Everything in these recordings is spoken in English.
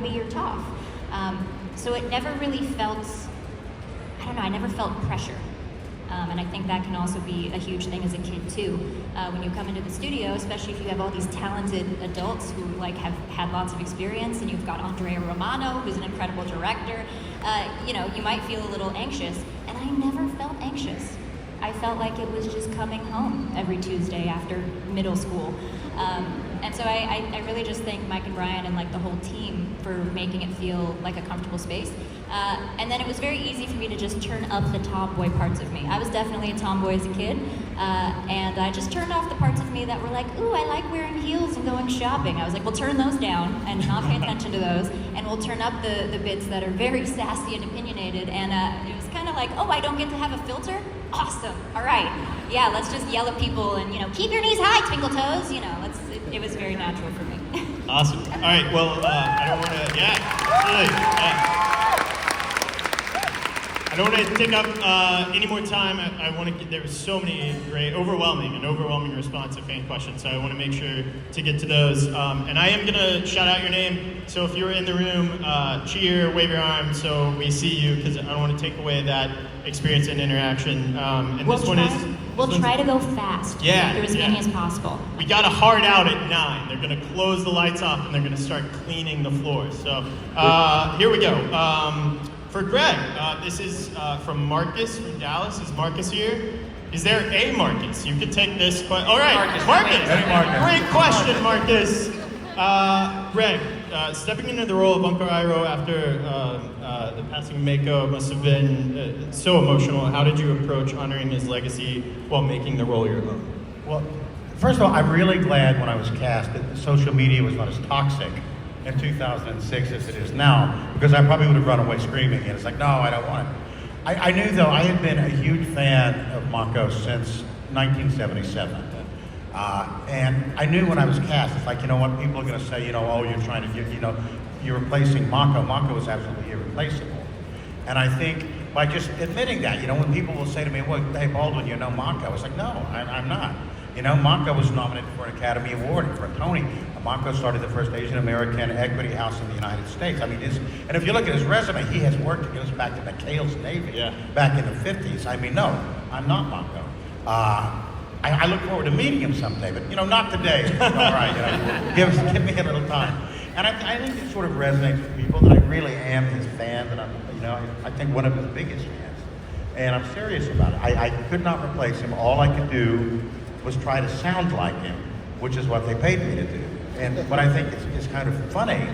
me, you're tough. So it never really felt, I don't know, I never felt pressure. And I think that can also be a huge thing as a kid too. When you come into the studio, especially if you have all these talented adults who like have had lots of experience, and you've got Andrea Romano, who's an incredible director, you might feel a little anxious. And I never felt anxious. I felt like it was just coming home every Tuesday after middle school. And so I really just thank Mike and Brian and like the whole team for making it feel like a comfortable space. And then it was very easy for me to just turn up the tomboy parts of me. I was definitely a tomboy as a kid, and I just turned off the parts of me that were like, ooh, I like wearing heels and going shopping. I was like, we'll turn those down and not pay attention to those, and we'll turn up the bits that are very sassy and opinionated. And it was kind of like, oh, I don't get to have a filter? Awesome. All right. Yeah, let's just yell at people and, keep your knees high, twinkle toes. It was very natural for me. Awesome. All right, well, I don't want to, I don't want to take up any more time. I want to get, there was so many great, overwhelming response to fan questions, so I want to make sure to get to those. And I am going to shout out your name, so if you're in the room, cheer, wave your arm so we see you, because I don't want to take away that experience and interaction. And We'll try to go fast. Yeah. Through as many as possible. We got a hard out at 9. They're going to close the lights off and they're going to start cleaning the floor. So here we go. For Greg, this is from Marcus from Dallas. Is Marcus here? Is there a Marcus? You could take this question. All right, Marcus. Great question, Marcus. Greg, stepping into the role of Uncle Iroh after the passing of Mako must have been so emotional. How did you approach honoring his legacy while making the role your own? Well, first of all, I'm really glad when I was cast that social media was not as toxic in 2006 as it is now, because I probably would have run away screaming, and it's like, no, I don't want it. I knew, though, I had been a huge fan of Mako since 1977. And I knew when I was cast, it's like, you know what, people are going to say, oh, you're trying to, you're replacing Mako. Mako is absolutely irreplaceable. And I think by just admitting that, when people will say to me, well, hey, Baldwin, you know Mako? I was like, no, I'm not. Mako was nominated for an Academy Award and for a Tony. Mako started the first Asian American Equity House in the United States. I mean, and if you look at his resume, he has worked, it goes back to McHale's Navy back in the 50s. I mean, no, I'm not Mako. I look forward to meeting him someday, but not today. All right, give me a little time. And I think it sort of resonates with people that I really am his fan, that I think one of his biggest fans. And I'm serious about it. I could not replace him. All I could do was try to sound like him, which is what they paid me to do. And what I think is kind of funny,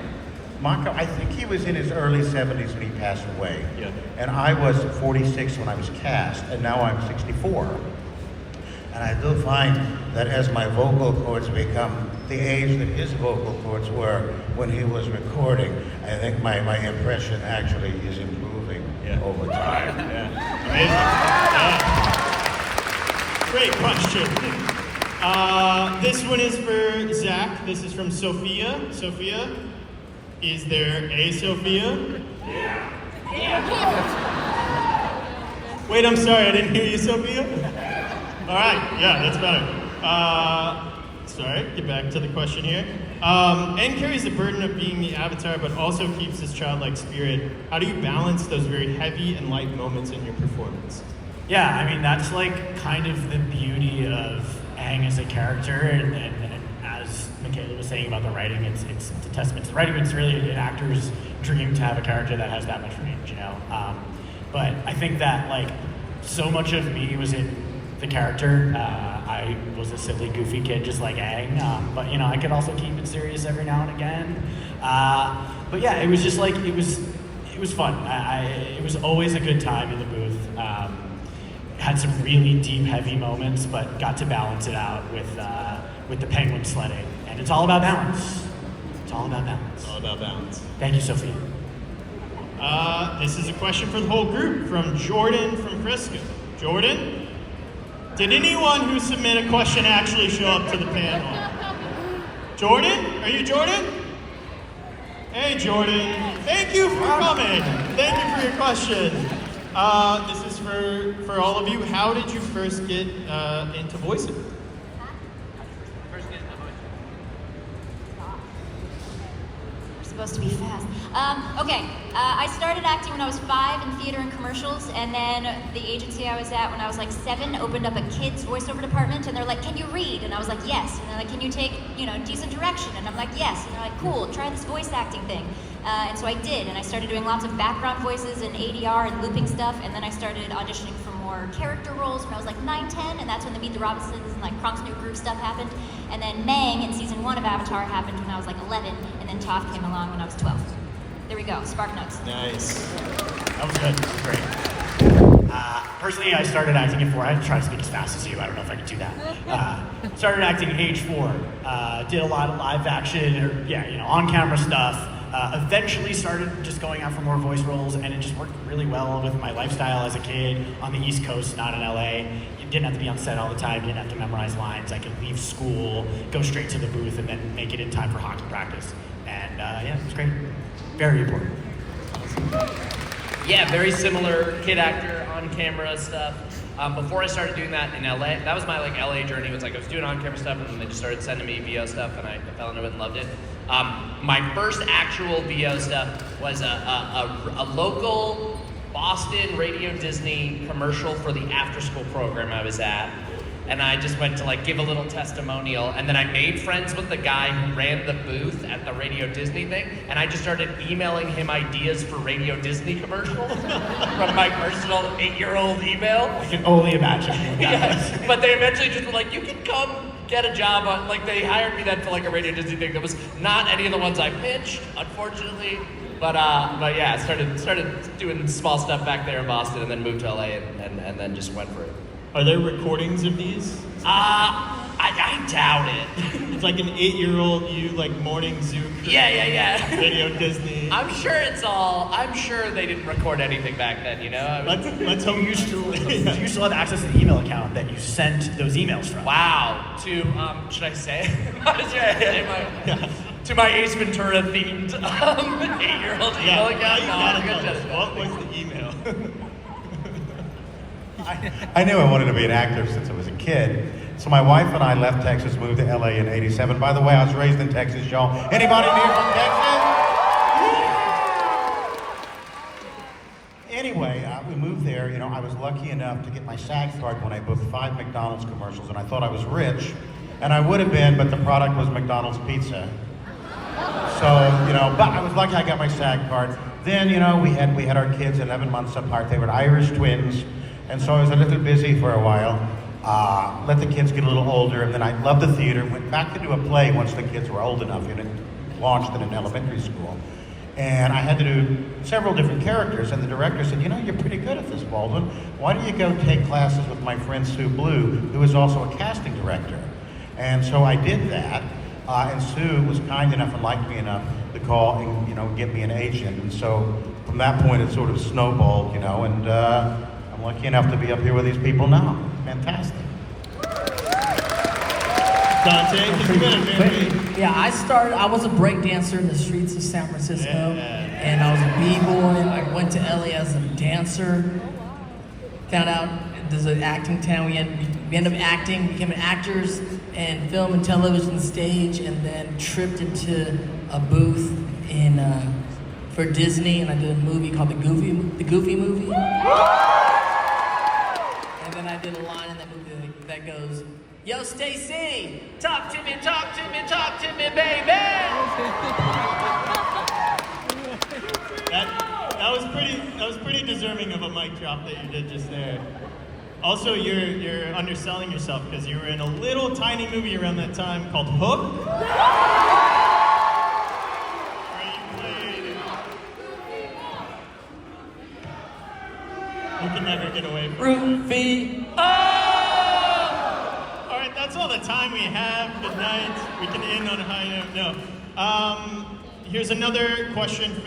Mako, I think he was in his early 70s when he passed away. Yeah. And I was 46 when I was cast, and now I'm 64. And I do find that as my vocal cords become the age that his vocal cords were when he was recording, I think my impression actually is improving over time. Amazing. Great question. This one is for Zach. This is from Sophia. Sophia, is there a Sophia? Wait, I'm sorry, I didn't hear you, Sophia. All right, yeah, that's better. Sorry, get back to the question here. N carries the burden of being the avatar, but also keeps his childlike spirit. How do you balance those very heavy and light moments in your performance? Yeah, I mean, that's like kind of the beauty of Aang as a character, and as Michaela was saying about the writing, it's a testament to the writing. It's really an actor's dream to have a character that has that much range, But I think that like so much of me was in the character. I was a silly, goofy kid just like Aang, but I could also keep it serious every now and again. But yeah, it was just like it was fun. It was always a good time in the booth. Had some really deep, heavy moments, but got to balance it out with the penguin sledding. And it's all about balance. It's all about balance. All about balance. Thank you, Sophia. This is a question for the whole group from Jordan from Frisco. Jordan, did anyone who submit a question actually show up to the panel? Jordan? Are you Jordan? Hey, Jordan. Thank you for coming. Thank you for your question. This is for all of you. How did you first get into voicing? supposed to be fast. Okay, I started acting when I was 5 in theater and commercials, and then the agency I was at when I was like 7 opened up a kids voiceover department, and they're like, "Can you read?" And I was like, "Yes." And they're like, "Can you take, decent direction?" And I'm like, "Yes." And they're like, "Cool, try this voice acting thing." And so I did, and I started doing lots of background voices and ADR and looping stuff, and then I started auditioning for more character roles when I was like 9, 10, and that's when the Meet the Robinsons and like Kronk's New Groove stuff happened. And then Mang in season 1 of Avatar happened when I was like 11, and then Toph came along when I was 12. There we go, Spark Notes. Nice. That was good. That was great. Personally, I started acting at 4. I try to speak as fast as you. I don't know if I can do that. Started acting at age 4. Did a lot of live action, on-camera stuff. Eventually started just going out for more voice roles, and it just worked really well with my lifestyle as a kid on the East Coast, not in LA. You didn't have to be on set all the time, didn't have to memorize lines. I could leave school, go straight to the booth, and then make it in time for hockey practice. And it was great. Very important. Yeah, very similar kid actor, on camera stuff. Before I started doing that in LA, that was my LA journey. It was I was doing on camera stuff, and then they just started sending me VO stuff, and I fell into it and loved it. My first actual VO stuff was a local Boston Radio Disney commercial for the after-school program I was at. And I just went to give a little testimonial, and then I made friends with the guy who ran the booth at the Radio Disney thing, and I just started emailing him ideas for Radio Disney commercials from my personal 8-year-old email. I can only imagine. Yeah, but they eventually just were like, "You can come get a job on," they hired me then for a Radio Disney thing that was not any of the ones I pitched, unfortunately. But yeah, started doing small stuff back there in Boston, and then moved to LA, and then just went for it. Are there recordings of these? I doubt it. It's like an 8-year-old you, morning zoo. Yeah. Radio Disney. I'm sure they didn't record anything back then, Let's hope You still have access to the email account that you sent those emails from. Wow. Should I say? To my Ace Ventura themed 8-year-old email account? What was the email? I knew I wanted to be an actor since I was a kid. So my wife and I left Texas, moved to LA in '87. By the way, I was raised in Texas, y'all. Anybody here from Texas? Yeah. Anyway, we moved there. I was lucky enough to get my SAG card when I booked 5 McDonald's commercials, and I thought I was rich. And I would have been, but the product was McDonald's pizza. So, but I was lucky I got my SAG card. Then, we had our kids 11 months apart. They were Irish twins. And so I was a little busy for a while, let the kids get a little older, and then I loved the theater, went back to do a play once the kids were old enough, and it launched in an elementary school. And I had to do several different characters, and the director said, "You're pretty good at this, Baldwin. Why don't you go take classes with my friend Sue Blue, who is also a casting director?" And so I did that, and Sue was kind enough and liked me enough to call and, get me an agent. And so from that point, it sort of snowballed, and I'm lucky enough to be up here with these people now. Fantastic. Dante, can you get a very... Yeah, I was a break dancer in the streets of San Francisco, and I was a b-boy. I went to LA as a dancer. Found out there's an acting town. We ended up acting, became actors in film and television stage, and then tripped into a booth for Disney, and I did a movie called the Goofy Movie. And then I did a line in that movie that goes, "Yo, Stacy, talk to me, baby." That was pretty deserving of a mic drop that you did just there. Also, you're underselling yourself because you were in a little tiny movie around that time called Hook. Where you played. You can never get away from Rufy. All right, that's all the time we have. Good night. We can end on a high note. No. Here's another question for